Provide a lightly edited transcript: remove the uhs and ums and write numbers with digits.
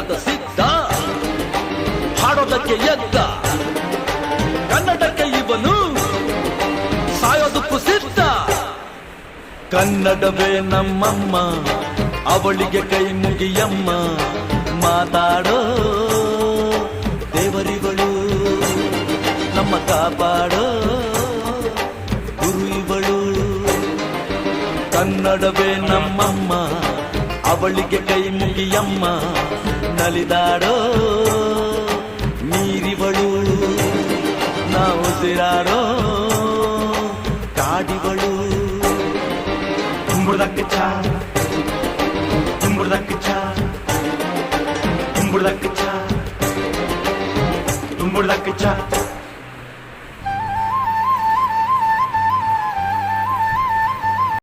ಕನ್ನಡದ ಸಿದ್ಧ, ಹಾಡೋದಕ್ಕೆ ಎದ್ದ, ಕನ್ನಡಕ್ಕೆ ಇವನು ಸಾಯೋದಕ್ಕೂ ಸಿದ್ಧ. ಕನ್ನಡವೇ ನಮ್ಮಮ್ಮ, ಅವಳಿಗೆ ಕೈ ಮುಗಿಯಮ್ಮ. ಮಾತಾಡೋ ದೇವರಿಗಳು, ನಮ್ಮ ಕಾಪಾಡೋ ಗುರು ಇವಳು. ಕನ್ನಡವೇ ನಮ್ಮಮ್ಮ, ಅವಳಿಗೆ ಕೈ ಮುಗಿಯಮ್ಮ. ನಲಿದಾಡೋ ನೀರಿವಳು, ನಾವು ಉಸಿರಾಡೋ ಕಾಡಿವಳು. Tumburdak cha, tumburdak cha, tumburdak cha, tumburdak cha.